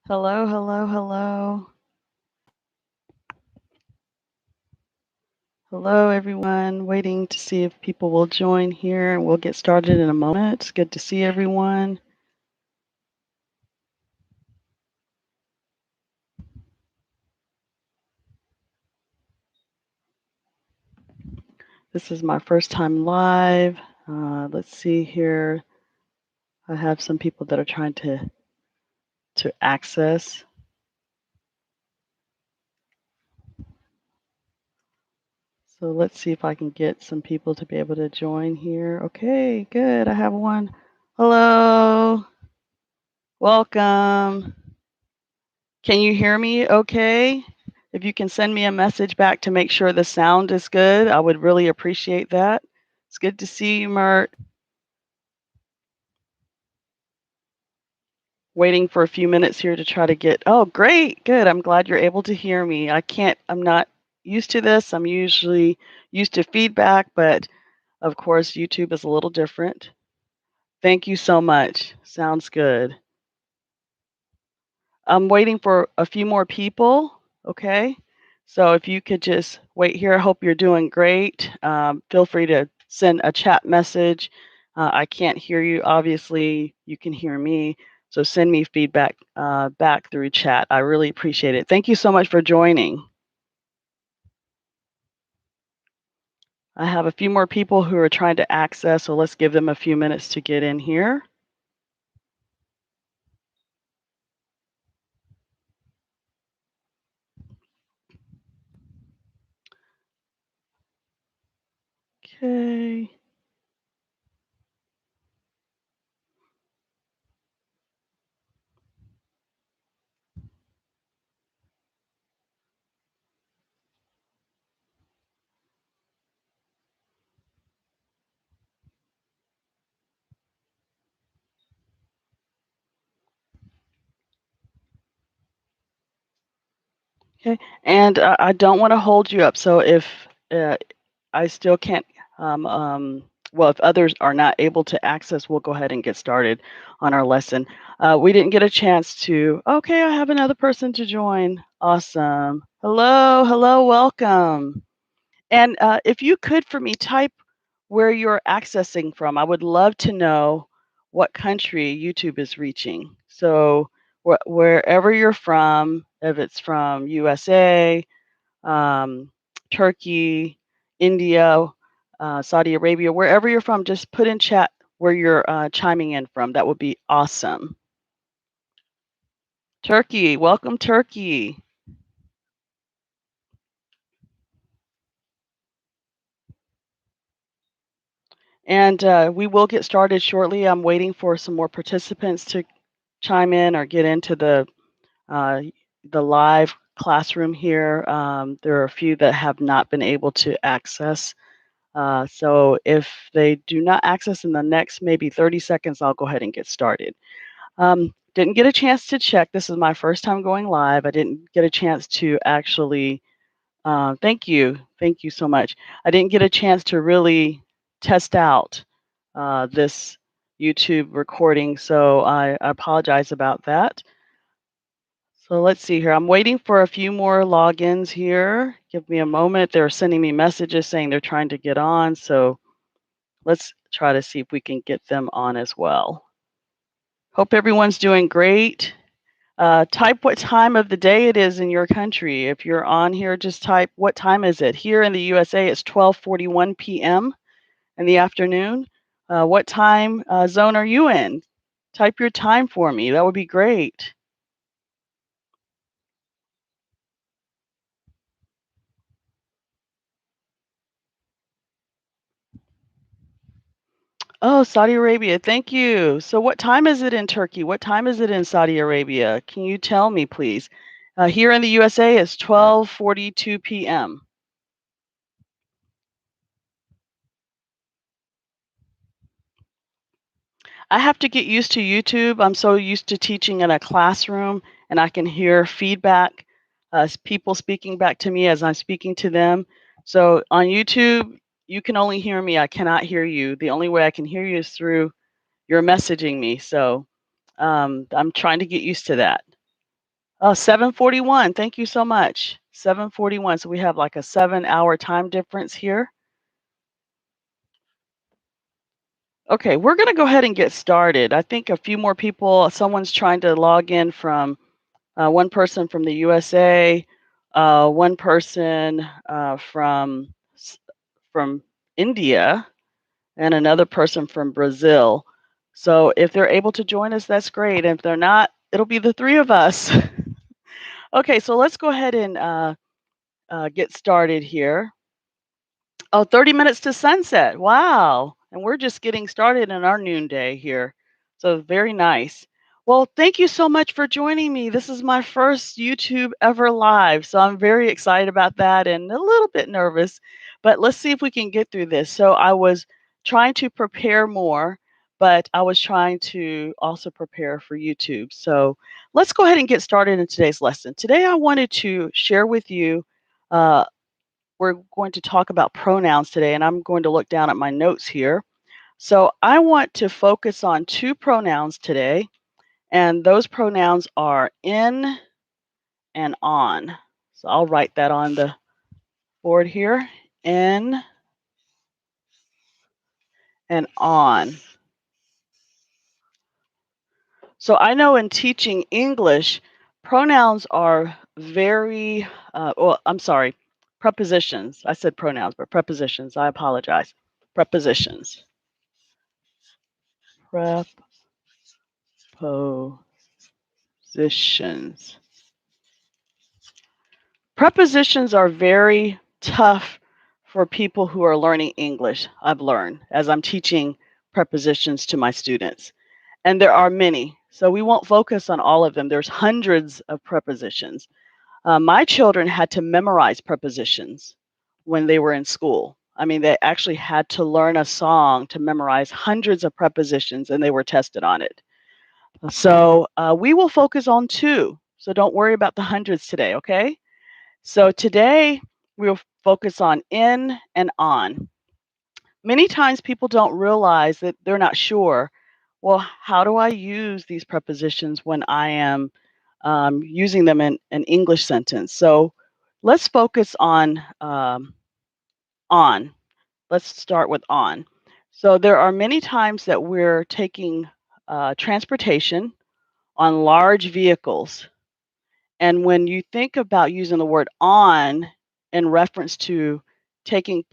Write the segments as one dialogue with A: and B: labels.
A: Hello, hello, hello. Hello, everyone. Waiting to see if people will join here, and we'll get started in a moment. It's good to see everyone. This is my first time live. Let's see here. I have some people that are trying to access. So let's see if I can get some people to be able to join here. Okay, good. I have one. Hello. Welcome. Can you hear me okay? If you can send me a message back to make sure the sound is good, I would really appreciate that. It's good to see you, Mert. Waiting for a few minutes here to try to get. Oh, great. Good. I'm glad you're able to hear me. I'm not used to this. I'm usually used to feedback, but of course, YouTube is a little different. Thank you so much. Sounds good. I'm waiting for a few more people, okay? So if you could just wait here, I hope you're doing great. Feel free to send a chat message. I can't hear you. Obviously, you can hear me. So send me feedback back through chat. I really appreciate it. Thank you so much for joining. I have a few more people who are trying to access, so let's give them a few minutes to get in here. Okay. Okay, and I don't want to hold you up. So if uh, I still can't, well, if others are not able to access, we'll go ahead and get started on our lesson. We didn't get a chance to. Okay, I have another person to join. Awesome. Hello, hello, welcome. And if you could, for me, type where you're accessing from. I would love to know what country YouTube is reaching. So wherever you're from, if it's from USA, um, Turkey, India, Saudi Arabia, wherever you're from, just put in chat where you're chiming in from. That would be awesome. Turkey, welcome, Turkey. And we will get started shortly. I'm waiting for some more participants to chime in or get into uh, the live classroom here. There are a few that have not been able to access. So if they do not access in the next maybe 30 seconds, I'll go ahead and get started. Didn't get a chance to check. This is my first time going live. I didn't get a chance to actually, thank you. Thank you so much. I didn't get a chance to really test out this YouTube recording, so I apologize about that. So let's see here. I'm waiting for a few more logins here. Give me a moment. They're sending me messages saying they're trying to get on. So let's try to see if we can get them on as well. Hope everyone's doing great. Type what time of the day it is in your country. If you're on here, just type what time is it. Here in the USA, it's 12:41 p.m. in the afternoon. What time zone are you in? Type your time for me. That would be great. Oh, Saudi Arabia. Thank you. So what time is it in Turkey? What time is it in Saudi Arabia? Can you tell me, please? Here in the USA, it's 12:42 p.m. I have to get used to YouTube. I'm so used to teaching in a classroom, and I can hear feedback, people speaking back to me as I'm speaking to them. So on YouTube, you can only hear me. I cannot hear you. The only way I can hear you is through your messaging me. So I'm trying to get used to that. 7:41. Thank you so much. 7:41. So we have like a 7-hour time difference here. Okay, we're going to go ahead and get started. I think a few more people, someone's trying to log in from one person from the USA, one person from India, and another person from Brazil. So if they're able to join us, that's great. If they're not, it'll be the three of us. Okay, so let's go ahead and get started here. Oh, 30 minutes to sunset. Wow. And we're just getting started in our noonday here. So very nice. Well, thank you so much for joining me. This is my first YouTube ever live. So I'm very excited about that and a little bit nervous, but let's see if we can get through this. So I was trying to prepare more, but I was trying to also prepare for YouTube. So let's go ahead and get started in today's lesson. Today I wanted to share with you uh, we're going to talk about pronouns today, and I'm going to look down at my notes here. So I want to focus on two pronouns today, and those pronouns are in and on. So I'll write that on the board here, in and on. So I know in teaching English, pronouns are very, well, I'm sorry, prepositions. I said pronouns, but prepositions. I apologize. Prepositions. Prepositions. Prepositions are very tough for people who are learning English, I've learned, as I'm teaching prepositions to my students. And there are many, so we won't focus on all of them. There's hundreds of prepositions. My children had to memorize prepositions when they were in school. I mean, they actually had to learn a song to memorize hundreds of prepositions, and they were tested on it. So we will focus on two. So don't worry about the hundreds today, okay? So today we'll focus on in and on. Many times people don't realize that they're not sure, well, how do I use these prepositions when I am using them in an English sentence? So let's focus on. Let's start with on. So there are many times that we're taking transportation on large vehicles. And when you think about using the word on in reference to taking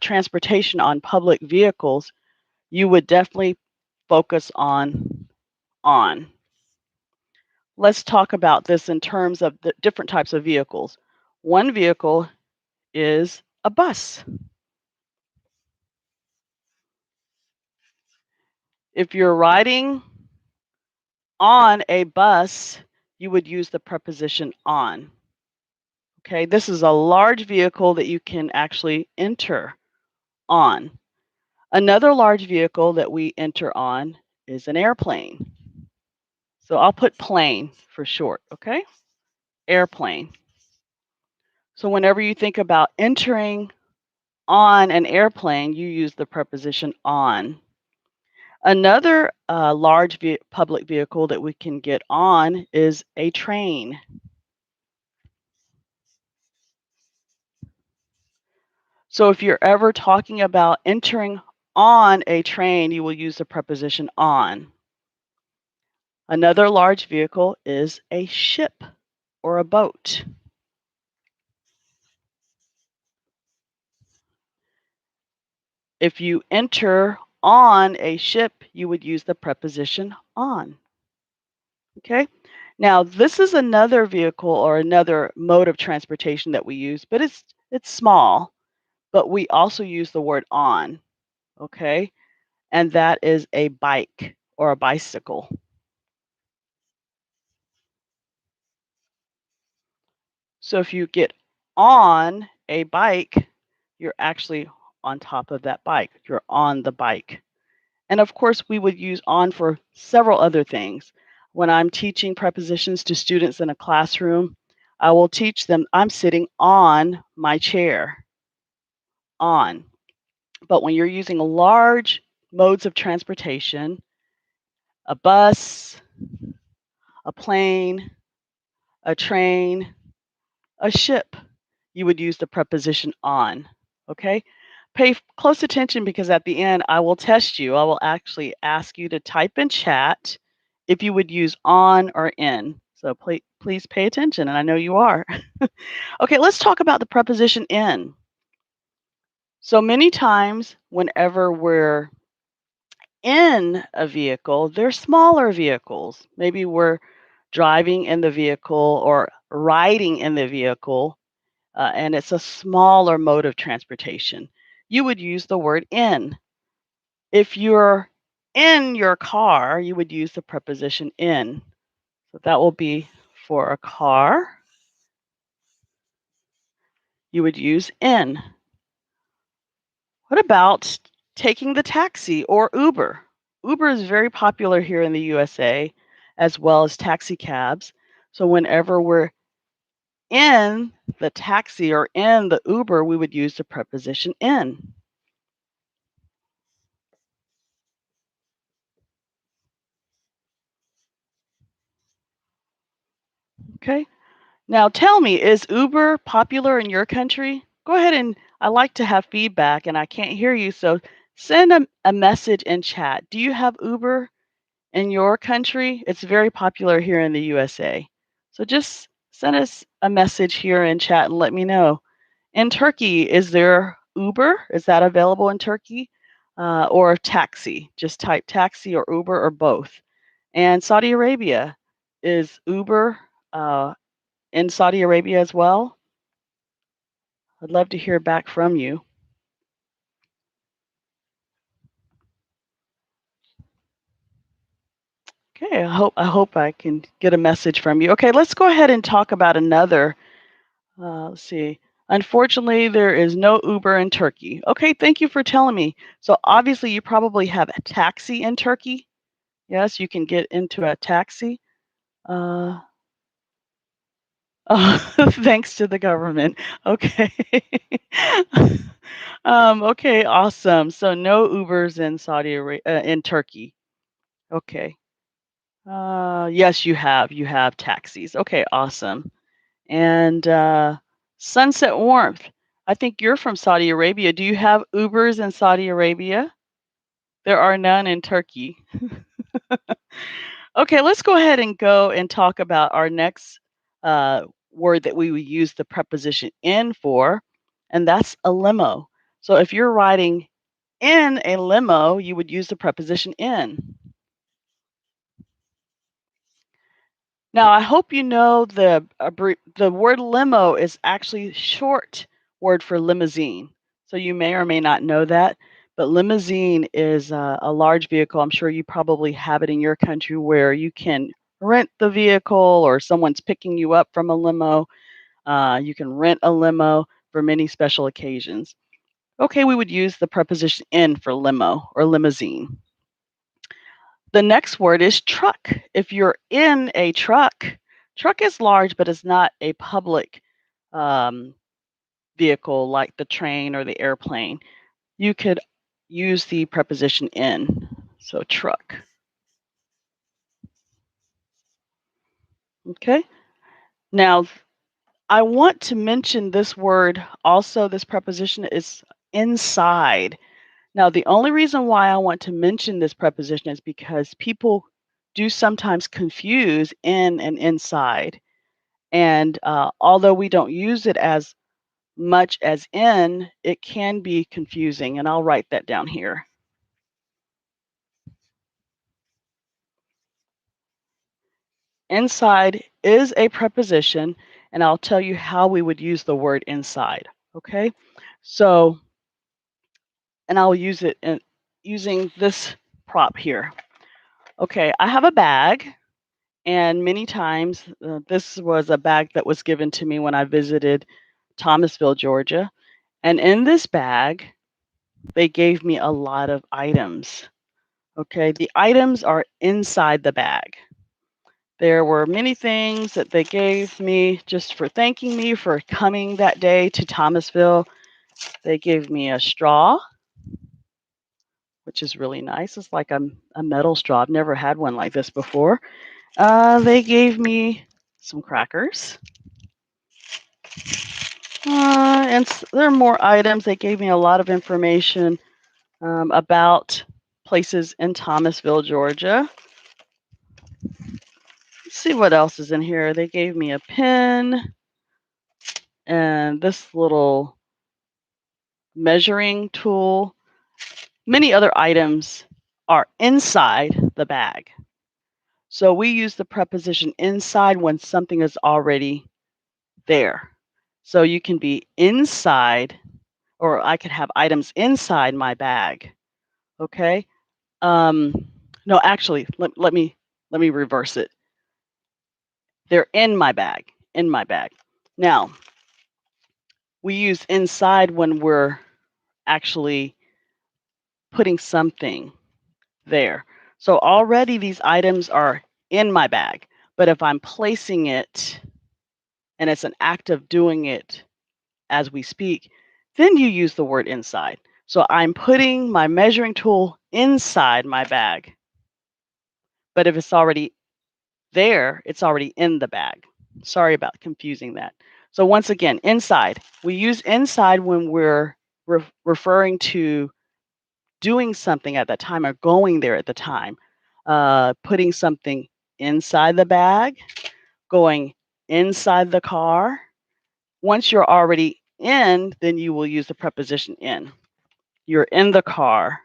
A: transportation on public vehicles, you would definitely focus on. Let's talk about this in terms of the different types of vehicles. One vehicle is a bus. If you're riding on a bus, you would use the preposition on. Okay, this is a large vehicle that you can actually enter on. Another large vehicle that we enter on is an airplane. So I'll put plane for short, okay? Airplane. So whenever you think about entering on an airplane, you use the preposition on. Another large public vehicle that we can get on is a train. So if you're ever talking about entering on a train, you will use the preposition on. Another large vehicle is a ship or a boat. If you enter on a ship, you would use the preposition on. Okay. Now, this is another vehicle or another mode of transportation that we use, but it's small, but we also use the word on. Okay. And that is a bike or a bicycle. So if you get on a bike, you're actually on top of that bike. You're on the bike. And of course, we would use on for several other things. When I'm teaching prepositions to students in a classroom, I will teach them I'm sitting on my chair, on. But when you're using large modes of transportation, a bus, a plane, a train, a ship, you would use the preposition on. Okay? Pay close attention because at the end I will test you. I will actually ask you to type in chat if you would use on or in. So please pay attention, and I know you are. Okay, let's talk about the preposition in. So many times, whenever we're in a vehicle, they're smaller vehicles. Maybe we're driving in the vehicle or riding in the vehicle, and it's a smaller mode of transportation. You would use the word in. If you're in your car, you would use the preposition in. So that will be for a car, you would use in. What about taking the taxi or Uber? Uber is very popular here in the USA, as well as taxi cabs. So whenever we're in the taxi or in the Uber, we would use the preposition in. Okay. Now tell me, is Uber popular in your country? Go ahead, and I like to have feedback and I can't hear you, so send a message in chat. Do you have Uber in your country? It's very popular here in the USA. So just send us a message here in chat and let me know. In Turkey, is there Uber? Is that available in Turkey? Or taxi? Just type taxi or Uber or both. And Saudi Arabia, is Uber in Saudi Arabia as well? I'd love to hear back from you. Okay, I hope I can get a message from you. Okay, let's go ahead and talk about another. Let's see. Unfortunately, there is no Uber in Turkey. Okay, thank you for telling me. So obviously, you probably have a taxi in Turkey. Yes, you can get into a taxi. Uh, oh, thanks to the government. Okay. Okay, awesome. So no Ubers in in Turkey. Okay. Yes, you have. You have taxis. Okay, awesome. And Sunset Warmth. I think you're from Saudi Arabia. Do you have Ubers in Saudi Arabia? There are none in Turkey. Okay, let's go ahead and go and talk about our next word that we would use the preposition in for, and that's a limo. So if you're riding in a limo, you would use the preposition in. Now, I hope you know the word limo is actually short word for limousine. So you may or may not know that, but limousine is a large vehicle. I'm sure you probably have it in your country where you can rent the vehicle or someone's picking you up from a limo. You can rent a limo for many special occasions. Okay, we would use the preposition in for limo or limousine. The next word is truck. If you're in a truck, truck is large, but it's not a public um, vehicle like the train or the airplane. You could use the preposition in. So truck. Okay. Now, I want to mention this word also, this preposition is inside. Now, the only reason why I want to mention this preposition is because people do sometimes confuse in and inside. And although we don't use it as much as in, it can be confusing. And I'll write that down here. Inside is a preposition, and I'll tell you how we would use the word inside. Okay. So, and I'll use it in using this prop here. Okay. I have a bag, and many times this was a bag that was given to me when I visited Thomasville, Georgia. And in this bag, they gave me a lot of items. Okay, the items are inside the bag. There were many things that they gave me just for thanking me for coming that day to Thomasville. They gave me a straw, which is really nice. It's like a metal straw. I've never had one like this before. They gave me some crackers. And there are more items. They gave me a lot of information about places in Thomasville, Georgia. Let's see what else is in here. They gave me a pen and this little measuring tool. Many other items are inside the bag. So we use the preposition inside when something is already there. So you can be inside, or I could have items inside my bag. Okay. No, actually, let me reverse it. They're in my bag. In my bag. Now, we use inside when we're actually putting something there. So already these items are in my bag. But if I'm placing it and it's an act of doing it as we speak, then you use the word inside. So I'm putting my measuring tool inside my bag. But if it's already there, it's already in the bag. Sorry about confusing that. So once again, inside. We use inside when we're referring to doing something at that time or going there at the time. Putting something inside the bag, going inside the car. Once you're already in, then you will use the preposition in. You're in the car.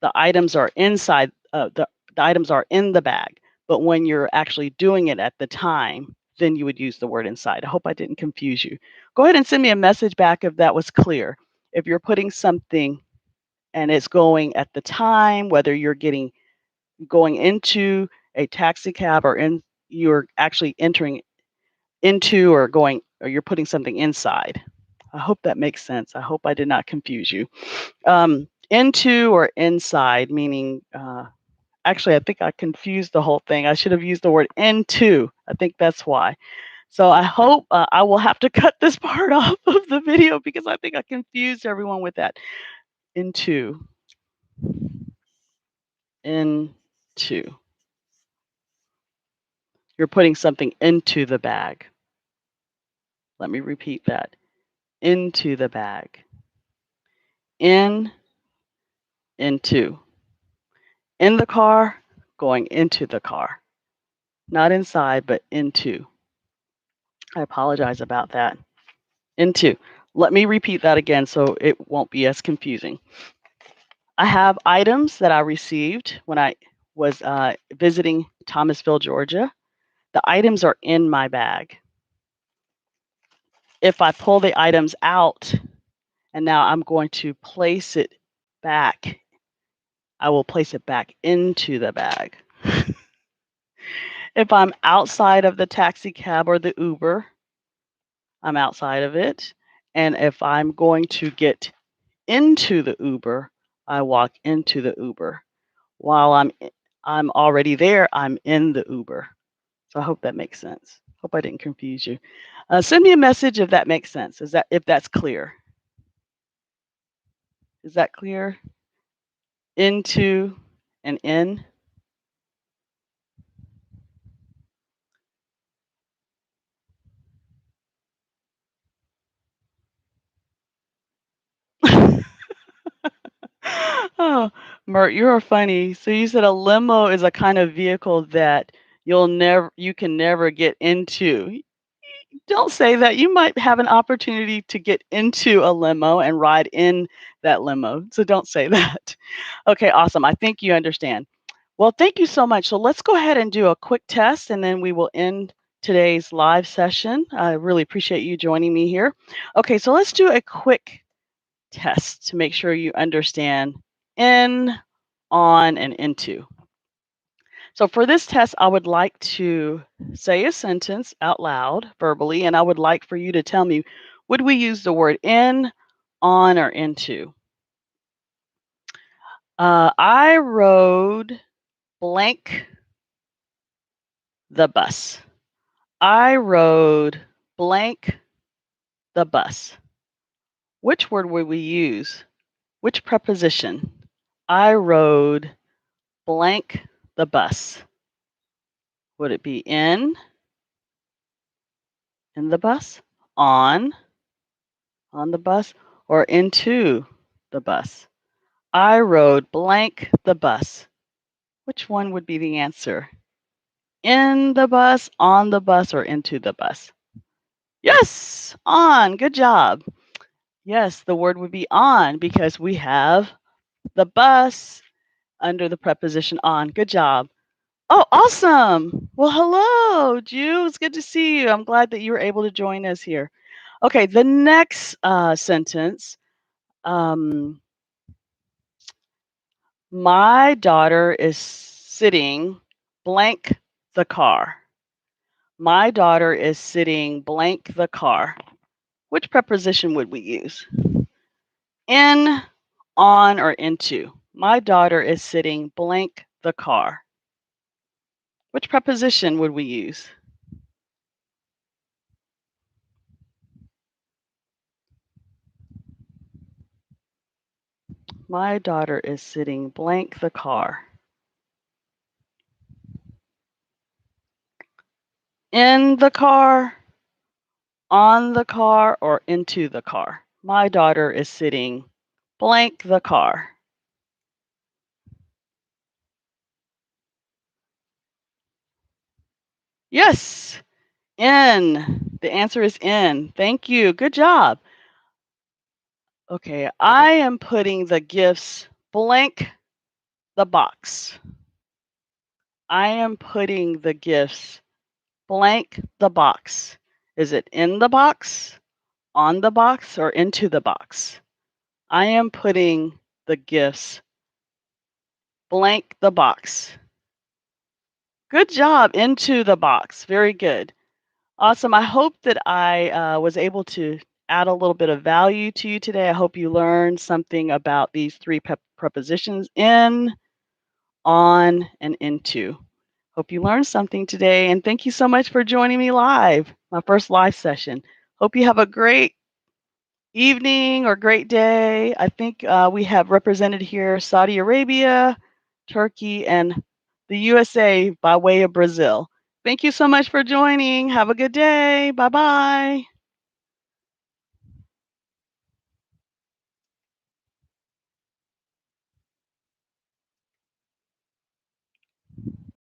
A: The items are inside. The items are in the bag. But when you're actually doing it at the time, then you would use the word inside. I hope I didn't confuse you. Go ahead and send me a message back if that was clear. If you're putting something and it's going at the time, whether you're going into a taxi cab or you're actually entering into or you're putting something inside. I hope that makes sense. I hope I did not confuse you. Into or inside, meaning, actually, I think I confused the whole thing. I should have used the word into. I think that's why. So I hope I will have to cut this part off of the video because I think I confused everyone with that. Into. Into. You're putting something into the bag. Let me repeat that. Into the bag. Into. In the car, going into the car. Not inside, but into. I apologize about that. Into. Let me repeat that again so it won't be as confusing. I have items that I received when I was visiting Thomasville, Georgia. The items are in my bag. If I pull the items out and now I'm going to place it back, I will place it back into the bag. If I'm outside of the taxi cab or the Uber, I'm outside of it. And if I'm going to get into the Uber, I walk into the Uber. While I'm already there, I'm in the Uber. So I hope that makes sense. Hope I didn't confuse you. Send me a message if that makes sense. If that's clear? Is that clear? Into and in. Oh, Mert, you're funny. So you said a limo is a kind of vehicle that you can never get into. Don't say that. You might have an opportunity to get into a limo and ride in that limo. So don't say that. Okay, awesome. I think you understand. Well, thank you so much. So let's go ahead and do a quick test and then we will end today's live session. I really appreciate you joining me here. Okay, so let's do a quick test to make sure you understand in, on, and into. So for this test, I would like to say a sentence out loud verbally, and I would like for you to tell me, would we use the word in, on, or into? I rode blank the bus. I rode blank the bus. Which word would we use? Which preposition? I rode blank the bus. Would it be in, In the bus, on the bus, or into the bus? I rode blank the bus. Which one would be the answer? In the bus, on the bus, or into the bus? Yes, on. Good job. Yes, the word would be on because we have the bus under the preposition on. Good job. Oh, awesome. Well, hello, Jew. It's good to see you. I'm glad that you were able to join us here. Okay, the next sentence. Um, my daughter is sitting blank the car. My daughter is sitting blank the car. Which preposition would we use? In, on, or into? My daughter is sitting blank the car. Which preposition would we use? My daughter is sitting blank the car. In the car, on the car, or into the car? My daughter is sitting blank the car. Yes, in. The answer is in. Thank you. Good job. Okay, I am putting the gifts blank the box. I am putting the gifts blank the box. Is it in the box, on the box, or into the box? I am putting the gifts blank the box. Good job, into the box. Very good. Awesome. I hope that I was able to add a little bit of value to you today. I hope you learned something about these three prepositions: in, on, and into. Hope you learned something today. And thank you so much for joining me live, my first live session. Hope you have a great evening or great day. I think we have represented here Saudi Arabia, Turkey, and the USA by way of Brazil. Thank you so much for joining. Have a good day. Bye bye.